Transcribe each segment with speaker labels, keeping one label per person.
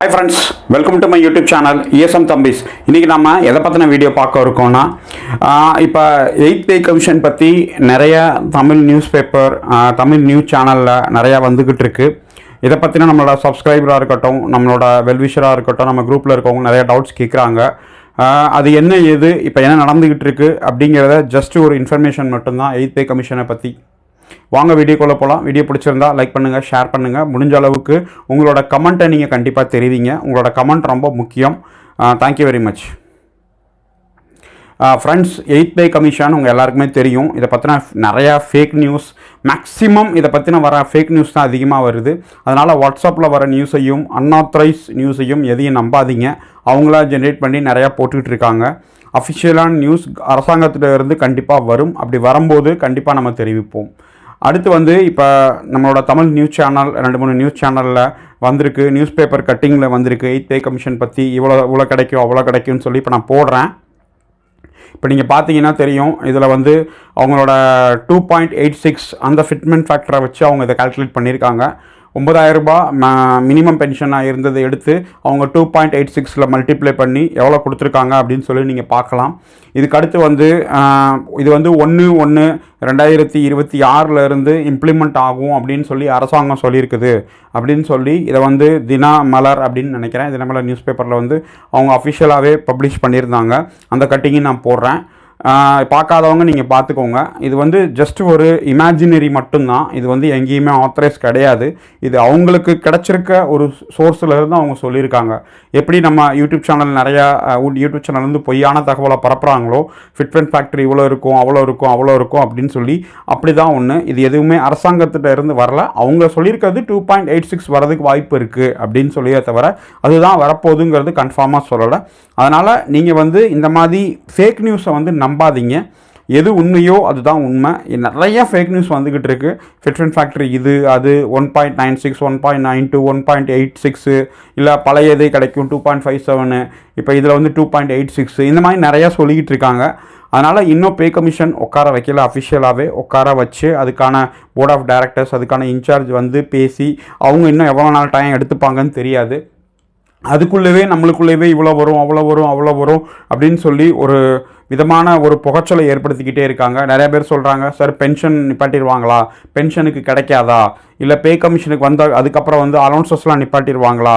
Speaker 1: Hi friends, welcome to my YouTube channel ESM Thambis. இன்றைக்கி நம்ம எதை பற்றின வீடியோ பார்க்க இருக்கோம்னா இப்போ 8th Pay Commission பற்றி நிறைய Tamil news paper Tamil news சேனலில் நிறையா வந்துக்கிட்டு இருக்கு. இதை பற்றின நம்மளோட சப்ஸ்கிரைபராக இருக்கட்டும், நம்மளோட வெல்விஷராக இருக்கட்டும், நம்ம குரூப்பில் இருக்கவங்க நிறைய டவுட்ஸ் கேட்குறாங்க. அது என்ன ஏது இப்போ என்ன நடந்துக்கிட்டு இருக்கு அப்படிங்கிறத ஜஸ்ட் ஒரு இன்ஃபர்மேஷன் மட்டும்தான் 8th Pay Commission பற்றி. வாங்க வீடியோக்குள்ளே போகலாம். வீடியோ பிடிச்சிருந்தா லைக் பண்ணுங்கள், ஷேர் பண்ணுங்கள். முடிஞ்ச அளவுக்கு உங்களோட கமெண்ட்டை நீங்கள் கண்டிப்பாக தெரிவிங்க. உங்களோட கமெண்ட் ரொம்ப முக்கியம். Thank you very much. Friends, 8th Pay Commission உங்கள் எல்லாருக்குமே தெரியும். இதை பற்றின நிறையா ஃபேக் நியூஸ், மேக்ஸிமம் இதை பற்றின வர ஃபேக் நியூஸ் தான் அதிகமாக வருது. அதனால் வாட்ஸ்அப்பில் வர நியூஸையும் அன்ஆத்தரைஸ் நியூஸையும் எதையும் நம்பாதீங்க. அவங்களா ஜென்ரேட் பண்ணி நிறையா போட்டுக்கிட்டு இருக்காங்க. அஃபிஷியலான நியூஸ் அரசாங்கத்தில் இருந்து கண்டிப்பாக வரும். அப்படி வரும்போது கண்டிப்பாக நம்ம தெரிவிப்போம். அடுத்து இப்போ நம்மளோட தமிழ் நியூஸ் சேனல் 2-3 நியூஸ் சேனலில் வந்திருக்கு. நியூஸ் பேப்பர் கட்டிங்கில் வந்திருக்கு. 8th Pay Commission பற்றி இவ்வளோ கிடைக்கும் அவ்வளோ கிடைக்கும்னு சொல்லி இப்போ நான் போடுறேன். இப்போ நீங்கள் பார்த்தீங்கன்னா தெரியும், இதில் அவங்களோட 2.86 அந்த ஃபிட்மெண்ட் ஃபேக்டரை வச்சு அவங்க இதை கால்குலேட் பண்ணியிருக்காங்க. 9,000 ரூபாய் மினிமம் பென்ஷனாக இருந்ததை எடுத்து அவங்க 2.86 மல்டிப்ளை பண்ணி எவ்வளோ கொடுத்துருக்காங்க அப்படின்னு சொல்லி நீங்கள் பார்க்கலாம். இதுக்கு அடுத்து இது 1/1/2026 இம்ப்ளிமெண்ட் ஆகும் அப்படின்னு சொல்லி அரசாங்கம் சொல்லியிருக்குது அப்படின்னு சொல்லி இதை தினமலர் அப்படின்னு நினைக்கிறேன், தினமலர் நியூஸ் பேப்பரில் அவங்க அஃபிஷியலாகவே பப்ளிஷ் பண்ணியிருந்தாங்க. அந்த கட்டிங்கை நான் போடுறேன். பார்க்காதவங்க நீங்கள் பார்த்துக்கோங்க. இது ஜஸ்ட் ஒரு இமேஜினரி மட்டும்தான். இது எங்கேயுமே ஆத்தரைஸ் கிடையாது. இது அவங்களுக்கு கிடச்சிருக்க ஒரு சோர்ஸில் இருந்து அவங்க சொல்லியிருக்காங்க. எப்படி நம்ம யூடியூப் சேனல் நிறையா யூடியூப் சேனல் பொய்யான தகவலை பரப்புகிறாங்களோ, ஃபிட்மெண்ட் ஃபேக்டரி இவ்வளோ இருக்கும் அவ்வளோ இருக்கும் அப்படின்னு சொல்லி, அப்படி தான் ஒன்று. இது எதுவுமே அரசாங்கத்திட்ட இருந்து வரல. அவங்க சொல்லியிருக்கிறது 2.86 வரதுக்கு வாய்ப்பு இருக்குது அப்படின்னு சொல்லியே தவிர அதுதான் வரப்போகுதுங்கிறது கன்ஃபார்மாக சொல்லலை. அதனால் நீங்கள் இந்த மாதிரி ஃபேக் நியூஸை நம்பாதீங்க. எது உண்மையோ அதுதான் உண்மை. நிறைய ஃபேக் நியூஸ் வந்துக்கிட்டு இருக்குது. ஃபிட்மெண்ட் ஃபேக்டரி இது அது 1.96 1.92 1.86 இல்லை பழையதே கிடைக்கும் 2.57, இப்போ இதில் 2.86 இந்த மாதிரி நிறையா சொல்லிக்கிட்டு இருக்காங்க. அதனால் இன்னும் பே கமிஷன் உட்கார வைக்கல. அஃபிஷியலாகவே உட்கார வச்சு அதுக்கான போர்ட் ஆஃப் டைரக்டர்ஸ் அதுக்கான இன்சார்ஜ் பேசி அவங்க இன்னும் எவ்வளோ நாள் டைம் எடுத்துப்பாங்கன்னு தெரியாது. அதுக்குள்ளவே நம்மளுக்குள்ளவே இவ்வளோ வரும் அவ்வளோ வரும் அப்படின்னு சொல்லி ஒரு விதமான ஒரு புகைச்சலை ஏற்படுத்திக்கிட்டே இருக்காங்க. நிறைய பேர் சொல்கிறாங்க, சார் பென்ஷன் நிப்பாட்டிடுவாங்களா, பென்ஷனுக்கு கிடைக்காதா, இல்லை பே கமிஷனுக்கு வந்தால் அதுக்கப்புறம் அலௌன்சஸ்லாம் நிப்பாட்டிடுவாங்களா,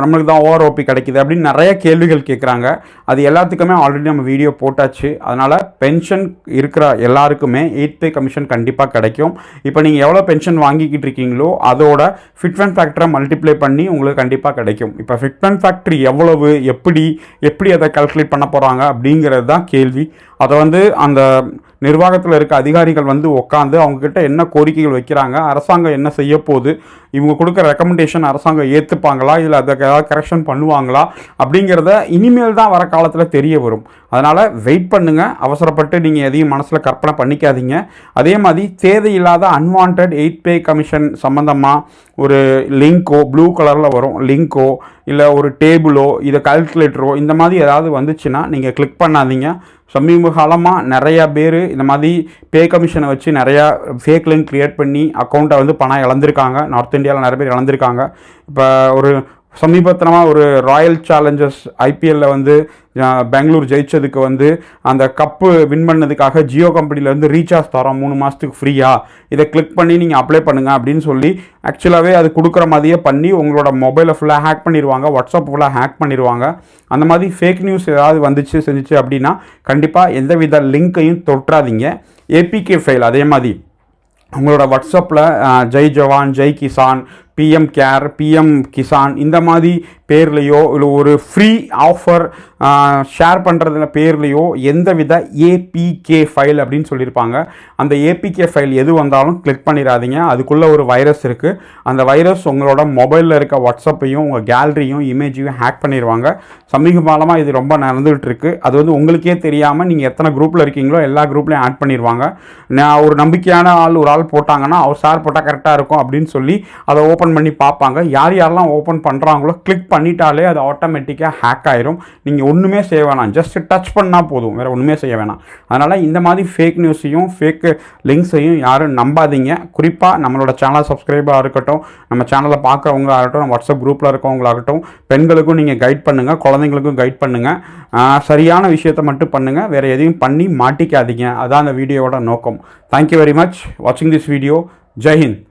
Speaker 1: நம்மளுக்கு தான் ஓஆர்ஓபி கிடைக்கிது அப்படின்னு நிறைய கேள்விகள் கேட்குறாங்க. அது எல்லாத்துக்குமே ஆல்ரெடி நம்ம வீடியோ போட்டாச்சு. அதனால் பென்ஷன் இருக்கிற எல்லாருக்குமே 8th Pay Commission கண்டிப்பாக கிடைக்கும். இப்போ நீங்கள் எவ்வளோ பென்ஷன் வாங்கிக்கிட்டு இருக்கீங்களோ அதோட ஃபிட்மெண்ட் ஃபேக்டரை மல்டிப்ளை பண்ணி உங்களுக்கு கண்டிப்பாக கிடைக்கும். இப்போ ஃபிட்மெண்ட் ஃபேக்டரி எவ்வளவு, எப்படி அதை கால்குலேட் பண்ண போகிறாங்க அப்படிங்கிறது தான் கேள்வி. அதை அந்த நிர்வாகத்தில் இருக்க அதிகாரிகள் உட்காந்து அவங்கக்கிட்ட என்ன கோரிக்கைகள் வைக்கிறாங்க, அரசாங்கம் என்ன செய்ய போகுது, இவங்க கொடுக்குற ரெக்கமெண்டேஷன் அரசாங்கம் ஏற்றுப்பாங்களா, இல்லை அதை ஏதாவது கரெக்ஷன் பண்ணுவாங்களா அப்படிங்கிறத இனிமேல் தான் வர காலத்தில் தெரிய வரும். அதனால் வெயிட் பண்ணுங்கள். அவசரப்பட்டு நீங்கள் எதையும் மனசில் கற்பனை பண்ணிக்காதீங்க. அதே மாதிரி தேவையில்லாத அன்வான்ட் 8th Pay Commission சம்மந்தமாக ஒரு லிங்க்கோ, ப்ளூ கலரில் வரும் லிங்க்கோ, இல்லை ஒரு டேபிளோ, இதை கால்குலேட்டரோ இந்த மாதிரி ஏதாவது வந்துச்சுன்னா நீங்கள் கிளிக் பண்ணாதீங்க. சமீப காலமாக நிறையா பேர் இந்த மாதிரி பே கமிஷனை வச்சு நிறையா ஃபேக் லிங்க் க்ரியேட் பண்ணி அக்கௌண்ட்டை பணம் இழந்திருக்காங்க. நார்த் இந்தியாவில் நிறைய பேர் இழந்திருக்காங்க. இப்போ ஒரு சமீபத்தினமாக ஒரு ராயல் சேலஞ்சர்ஸ் ஐபிஎல்லில் பெங்களூர் ஜெயிச்சதுக்கு அந்த கப்பு வின் பண்ணதுக்காக ஜியோ கம்பெனிலேருந்து ரீசார்ஜ் தரோம் 3 மாதத்துக்கு ஃப்ரீயாக, இதை கிளிக் பண்ணி நீங்கள் அப்ளை பண்ணுங்கள் அப்படின்னு சொல்லி ஆக்சுவலாகவே அது கொடுக்குற மாதிரியே பண்ணி உங்களோட மொபைலை ஃபுல்லாக ஹேக் பண்ணிடுவாங்க, வாட்ஸ்அப் ஃபுல்லாக ஹேக் பண்ணிடுவாங்க. அந்த மாதிரி ஃபேக் நியூஸ் ஏதாவது செஞ்சிச்சு அப்படின்னா கண்டிப்பாக எந்தவித லிங்க்கையும் தொற்றாதீங்க. ஏபிகே ஃபைல் அதே மாதிரி உங்களோட வாட்ஸ்அப்பில் Jai Jawan, Jai Kisan, PM care, PM Kisan இந்த மாதிரி பேர்லேயோ இல்லை ஒரு ஃப்ரீ ஆஃபர் ஷேர் பண்ணுறதுல பேர்லேயோ எந்தவித ஏபிகே ஃபைல் அப்படின்னு சொல்லியிருப்பாங்க. அந்த ஏபிகே ஃபைல் எது வந்தாலும் கிளிக் பண்ணிடாதீங்க. அதுக்குள்ளே ஒரு வைரஸ் இருக்குது. அந்த வைரஸ் உங்களோட மொபைலில் இருக்க வாட்ஸ்அப்பையும் உங்கள் கேலரியும் இமேஜையும் ஹேக் பண்ணிடுவாங்க. சமீப காலமாக இது ரொம்ப நடந்துகிட்டு இருக்குது. அது உங்களுக்கே தெரியாமல் நீங்கள் எத்தனை குரூப்பில் இருக்கீங்களோ எல்லா குரூப்லையும் ஆட் பண்ணிடுவாங்க. நான் ஒரு நம்பிக்கையான ஒரு ஆள் போட்டாங்கன்னா அவர் சார் போட்டால் கரெக்டாக இருக்கும் அப்படின்னு சொல்லி அதை ஓப்பன் பண்ணி பார்ப்பாங்க. யாரெல்லாம் ஓப்பன் பண்ணுறாங்களோ கிளிக் பண்ணிட்டாலே அது ஆட்டோமேட்டிக்காக ஹேக் ஆயிரும். நீங்கள் ஒன்றுமே செய்ய வேணாம், ஜஸ்ட் டச் பண்ணால் போதும், வேறு ஒன்றுமே செய்ய வேணாம். அதனால் இந்த மாதிரி ஃபேக் நியூஸையும் ஃபேக் லிங்க்ஸையும் யாரும் நம்பாதீங்க. குறிப்பாக நம்மளோட சேனல் சப்ஸ்கிரைபராக இருக்கட்டும், நம்ம சேனலை பார்க்குறவங்க ஆகட்டும், நம்ம வாட்ஸ்அப் குரூப்பில் இருக்கவங்களாகட்டும், பெண்களுக்கும் நீங்கள் கைட் பண்ணுங்கள், குழந்தைங்களுக்கும் கைட் பண்ணுங்கள். சரியான விஷயத்தை மட்டும் பண்ணுங்கள், வேறு எதையும் பண்ணி மாட்டிக்காதீங்க. அதான் அந்த வீடியோவோட நோக்கம். தேங்க்யூ வெரி மச் வாட்சிங் திஸ் வீடியோ. ஜெய் ஹிந்த்.